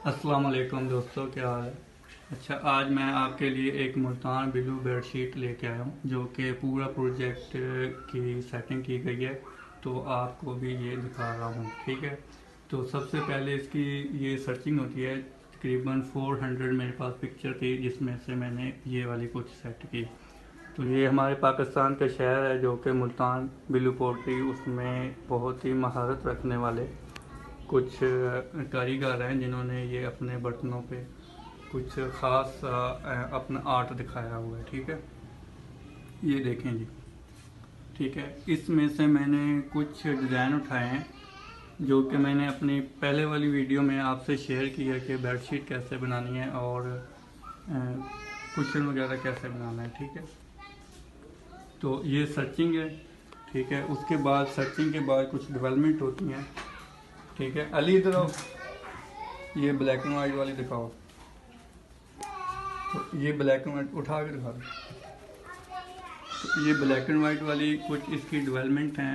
अस्सलाम वालेकुम दोस्तों, क्या हाल है। अच्छा, आज मैं आपके लिए एक मुल्तान ब्लू बेडशीट लेके आया हूँ जो कि पूरा प्रोजेक्ट की सेटिंग की गई है। तो आपको भी ये दिखा रहा हूँ, ठीक है। तो सबसे पहले इसकी ये सर्चिंग होती है। तकरीबन 400 मेरे पास पिक्चर थी जिसमें से मैंने ये वाली कुछ सेट की। तो ये हमारे पाकिस्तान का शहर है जो कि मुल्तान ब्लू पोल्ट्री, उसमें बहुत ही महारत रखने वाले कुछ कारीगर हैं जिन्होंने ये अपने बर्तनों पे कुछ ख़ास अपना आर्ट दिखाया हुआ है, ठीक है। ये देखें जी, ठीक है। इसमें से मैंने कुछ डिज़ाइन उठाए हैं जो कि मैंने अपनी पहले वाली वीडियो में आपसे शेयर किया कि बेडशीट कैसे बनानी है और कुशन वगैरह कैसे बनाना है, ठीक है। तो ये सर्चिंग है, ठीक है। उसके बाद सर्चिंग के बाद कुछ डेवलपमेंट होती हैं, ठीक है। अली इधर आओ, ये ब्लैक एंड वाइट वाली दिखाओ। तो ये ब्लैक एंड वाइट उठा के दिखा दो। तो ये ब्लैक एंड वाइट वाली कुछ इसकी डेवलपमेंट हैं।